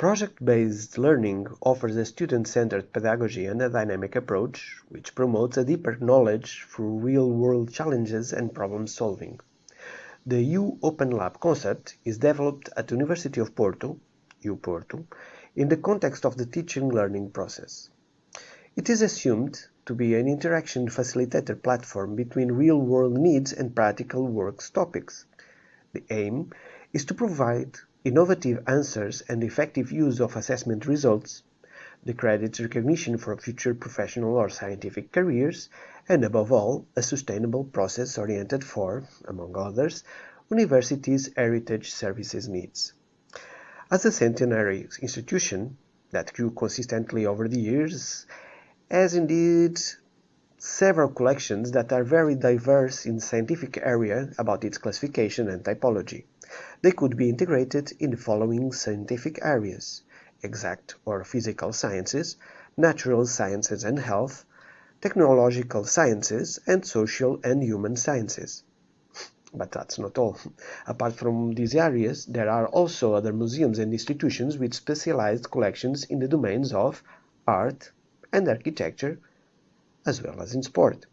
Project-based learning offers a student-centered pedagogy and a dynamic approach, which promotes a deeper knowledge through real-world challenges and problem-solving. The U Open Lab concept is developed at the University of Porto, UPorto, in the context of the teaching-learning process. It is assumed to be an interaction facilitator platform between real-world needs and practical works topics. The aim is to provide innovative answers and effective use of assessment results, the credits recognition for future professional or scientific careers, and above all, a sustainable process oriented for, among others, universities' heritage services needs. As a centenary institution that grew consistently over the years, has indeed several collections that are very diverse in scientific area about its classification and typology. They could be integrated in the following scientific areas: exact or physical sciences, natural sciences and health, technological sciences, and social and human sciences. But that's not all. Apart from these areas, there are also other museums and institutions with specialized collections in the domains of art and architecture, as well as in sport.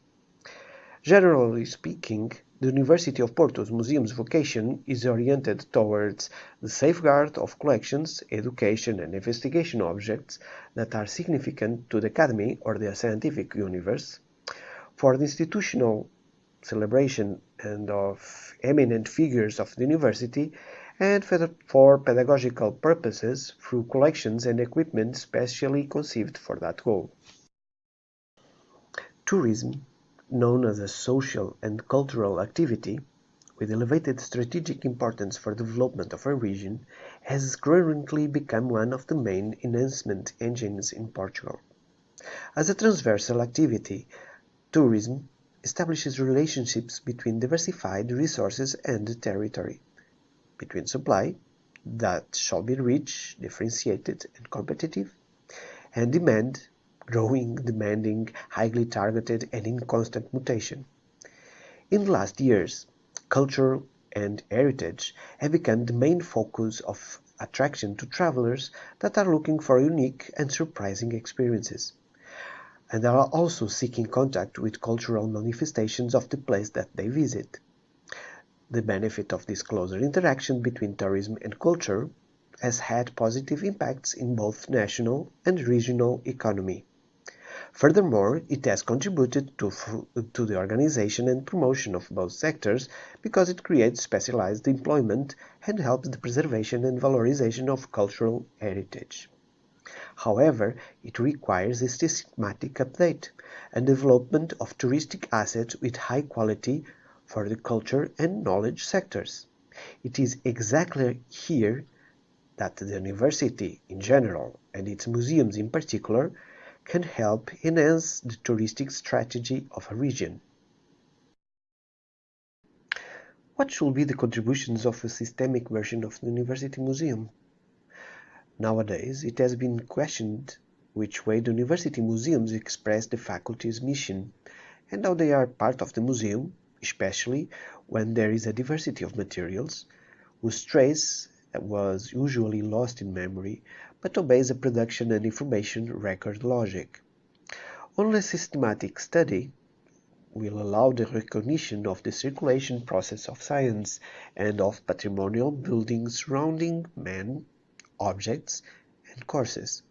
Generally speaking, the University of Porto's museum's vocation is oriented towards the safeguard of collections, education and investigation objects that are significant to the academy or the scientific universe, for the institutional celebration and of eminent figures of the university, and for pedagogical purposes through collections and equipment specially conceived for that goal. Tourism, known as a social and cultural activity, with elevated strategic importance for the development of a region, has currently become one of the main enhancement engines in Portugal. As a transversal activity, tourism establishes relationships between diversified resources and the territory, between supply, that shall be rich, differentiated, and competitive, and demand, growing, demanding, highly targeted, and in constant mutation. In the last years, culture and heritage have become the main focus of attraction to travelers that are looking for unique and surprising experiences, and are also seeking contact with cultural manifestations of the place that they visit. The benefit of this closer interaction between tourism and culture has had positive impacts in both national and regional economy. Furthermore, it has contributed to the organization and promotion of both sectors because it creates specialized employment and helps the preservation and valorization of cultural heritage. However, it requires a systematic update and development of touristic assets with high quality for the culture and knowledge sectors. It is exactly here that the university in general and its museums in particular can help enhance the touristic strategy of a region. What should be the contributions of a systemic version of the university museum? Nowadays, it has been questioned which way the university museums express the faculty's mission and how they are part of the museum, especially when there is a diversity of materials, whose trace was usually lost in memory, but obeys a production and information record logic. Only systematic study will allow the recognition of the circulation process of science and of patrimonial buildings surrounding men, objects, and courses.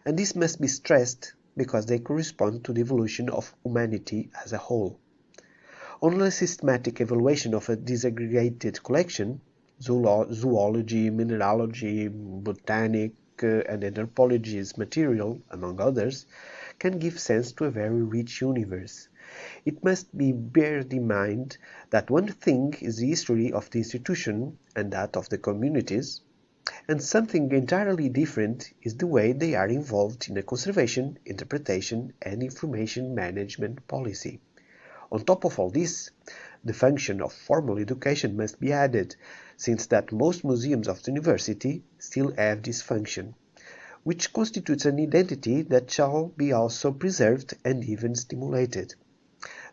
And this must be stressed because they correspond to the evolution of humanity as a whole. Only systematic evaluation of a disaggregated collection, zoology, mineralogy, botanic, and anthropology's material, among others, can give sense to a very rich universe. It must be borne in mind that one thing is the history of the institution and that of the communities, and something entirely different is the way they are involved in the conservation, interpretation, and information management policy. On top of all this, the function of formal education must be added, since that most museums of the university still have this function, which constitutes an identity that shall be also preserved and even stimulated.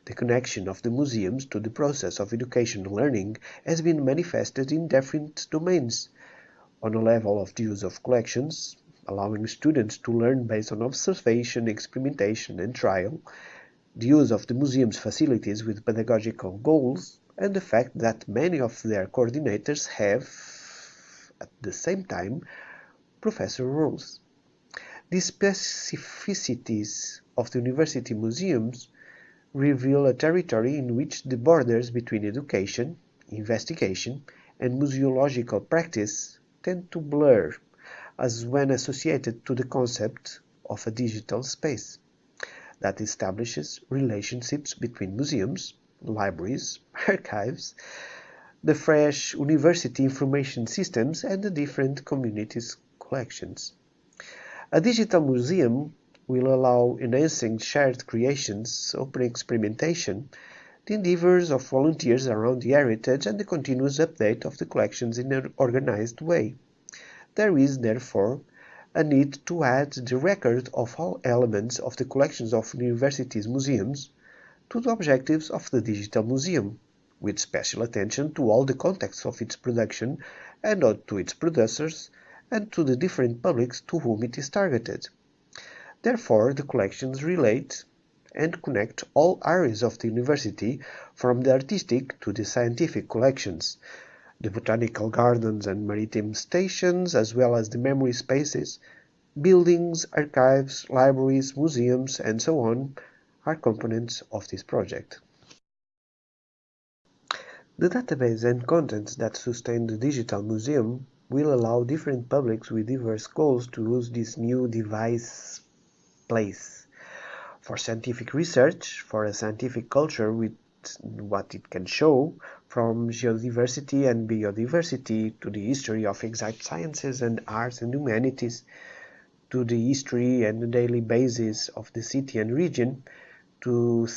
The connection of the museums to the process of education learning has been manifested in different domains, On a level of the use of collections, allowing students to learn based on observation, experimentation, and trial, the use of the museum's facilities with pedagogical goals, and the fact that many of their coordinators have, at the same time, professor roles. These specificities of the university museums reveal a territory in which the borders between education, investigation, and museological practice tend to blur, as when associated to the concept of a digital space that establishes relationships between museums, libraries, archives, the fresh university information systems, and the different communities' collections. A digital museum will allow enhancing shared creations, open experimentation, the endeavors of volunteers around the heritage, and the continuous update of the collections in an organized way. There is, therefore, a need to add the record of all elements of the collections of universities' museums to the objectives of the digital museum, with special attention to all the contexts of its production and to its producers and to the different publics to whom it is targeted. Therefore, the collections relate and connect all areas of the university, from the artistic to the scientific collections. The botanical gardens and maritime stations, as well as the memory spaces, buildings, archives, libraries, museums, and so on, are components of this project. The database and contents that sustain the digital museum will allow different publics with diverse goals to use this new device place for scientific research, for a scientific culture with what it can show, from geodiversity and biodiversity to the history of exact sciences and arts and humanities, to the history and the daily basis of the city and region, to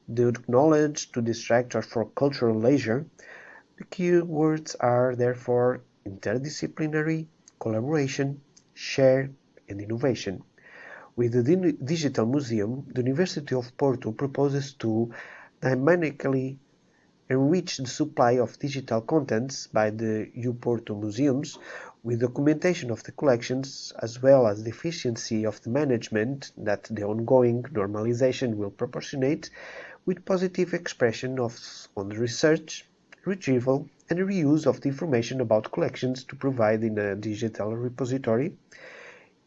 the knowledge, to distract or for cultural leisure. The keywords are therefore interdisciplinary, collaboration, share, and innovation. With the Digital Museum, the University of Porto proposes to dynamically enrich the supply of digital contents by the U-Porto museums with documentation of the collections, as well as the efficiency of the management that the ongoing normalization will proportionate, with positive expression on the research, retrieval, and reuse of the information about collections to provide in a digital repository,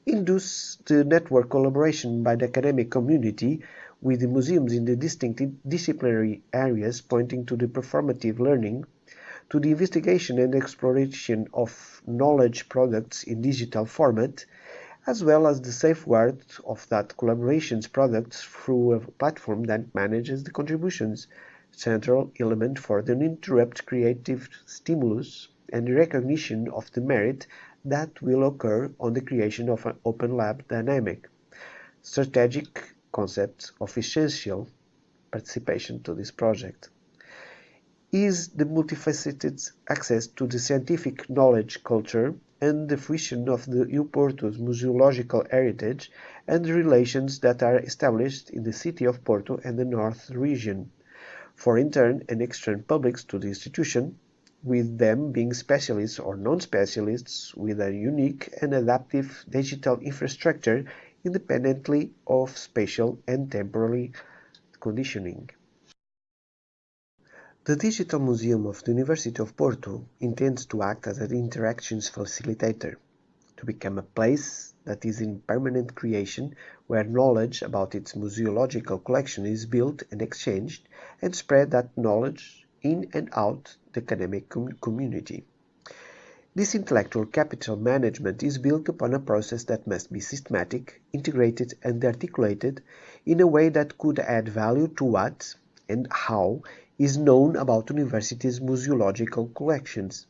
induce the network collaboration by the academic community with the museums in the distinct disciplinary areas, pointing to the performative learning, to the investigation and exploration of knowledge products in digital format, as well as the safeguard of that collaboration's products through a platform that manages the contributions, central element for the uninterrupted creative stimulus and recognition of the merit that will occur on the creation of an open lab dynamic. Strategic concepts of essential participation to this project is the multifaceted access to the scientific knowledge culture and the fruition of the U-Porto's museological heritage and the relations that are established in the city of Porto and the North region, for intern and external publics to the institution, with them being specialists or non-specialists with a unique and adaptive digital infrastructure independently of spatial and temporal conditioning. The Digital Museum of the University of Porto intends to act as an interactions facilitator, to become a place that is in permanent creation, where knowledge about its museological collection is built and exchanged, and spread that knowledge in and out the academic community. This intellectual capital management is built upon a process that must be systematic, integrated, and articulated in a way that could add value to what and how is known about universities' museological collections.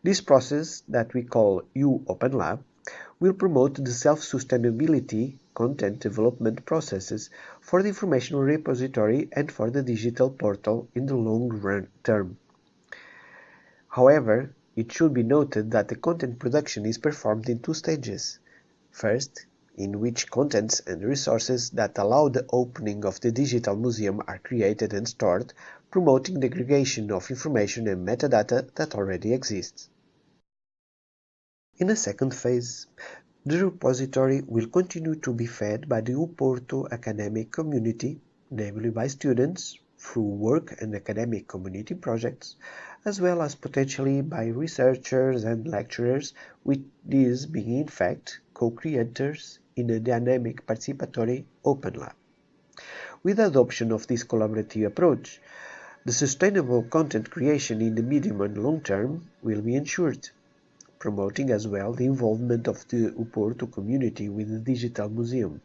This process, that we call U-Open Lab, will promote the self-sustainability content development processes for the information repository and for the digital portal in the long term. However, it should be noted that the content production is performed in two stages. First, in which contents and resources that allow the opening of the digital museum are created and stored, promoting the aggregation of information and metadata that already exists. In a second phase, the repository will continue to be fed by the Oporto academic community, namely by students, through work and academic community projects, as well as potentially by researchers and lecturers, with these being in fact co-creators in a dynamic participatory open lab. With the adoption of this collaborative approach, the sustainable content creation in the medium and long term will be ensured, promoting as well the involvement of the Oporto community with the digital museum.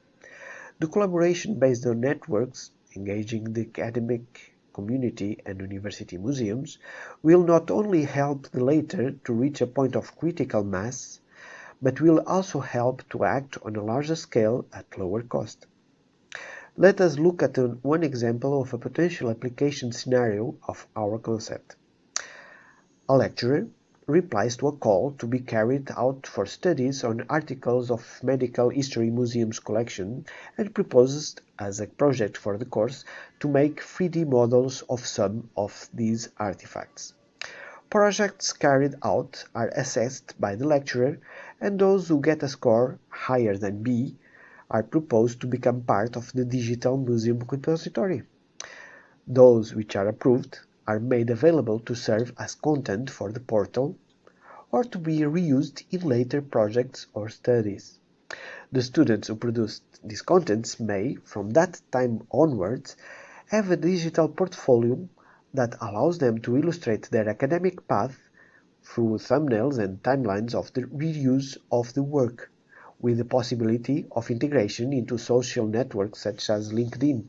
The collaboration based on networks, engaging the academic community and university museums, will not only help the latter to reach a point of critical mass, but will also help to act on a larger scale at lower cost. Let us look at one example of a potential application scenario of our concept. A lecturer replies to a call to be carried out for studies on articles of Medical History Museum's collection and proposes as a project for the course to make 3D models of some of these artifacts. Projects carried out are assessed by the lecturer, and those who get a score higher than B are proposed to become part of the digital museum repository. Those which are approved are made available to serve as content for the portal or to be reused in later projects or studies. The students who produced these contents may, from that time onwards, have a digital portfolio that allows them to illustrate their academic path through thumbnails and timelines of the reuse of the work, with the possibility of integration into social networks such as LinkedIn.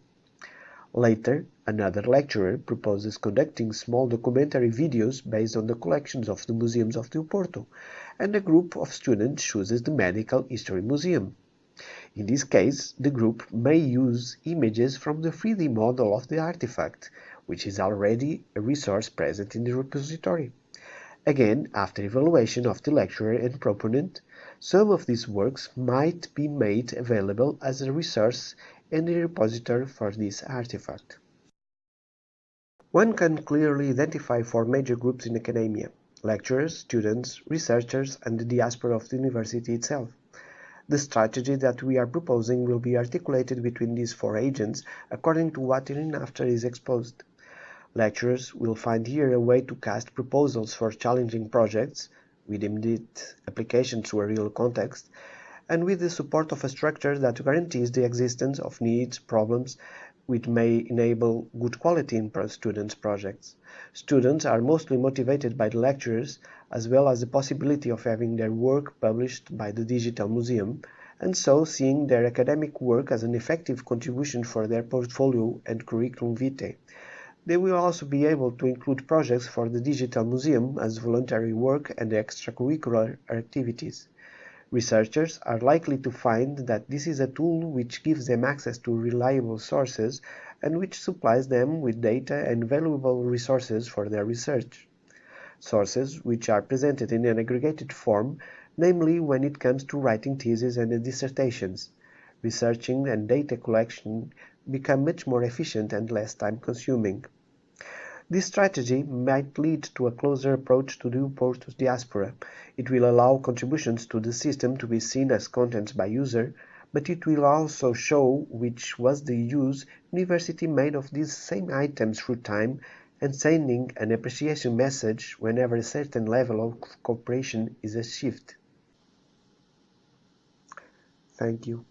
Later, another lecturer proposes conducting small documentary videos based on the collections of the museums of the Oporto, and a group of students chooses the Medical History Museum. In this case, the group may use images from the 3D model of the artifact, which is already a resource present in the repository. Again, after evaluation of the lecturer and proponent, some of these works might be made available as a resource in the repository for this artifact. One can clearly identify four major groups in academia: lecturers, students, researchers, and the diaspora of the university itself. The strategy that we are proposing will be articulated between these four agents according to what hereinafter is exposed. Lecturers will find here a way to cast proposals for challenging projects, with immediate application to a real context, and with the support of a structure that guarantees the existence of needs, problems, which may enable good quality in students' projects. Students are mostly motivated by the lecturers, as well as the possibility of having their work published by the digital museum, and so seeing their academic work as an effective contribution for their portfolio and curriculum vitae. They will also be able to include projects for the digital museum as voluntary work and extracurricular activities. Researchers are likely to find that this is a tool which gives them access to reliable sources and which supplies them with data and valuable resources for their research. Sources which are presented in an aggregated form, namely when it comes to writing theses and dissertations. Researching and data collection become much more efficient and less time-consuming. This strategy might lead to a closer approach to the Oporto diaspora. It will allow contributions to the system to be seen as contents by user, but it will also show which was the use university made of these same items through time, and sending an appreciation message whenever a certain level of cooperation is achieved. Thank you.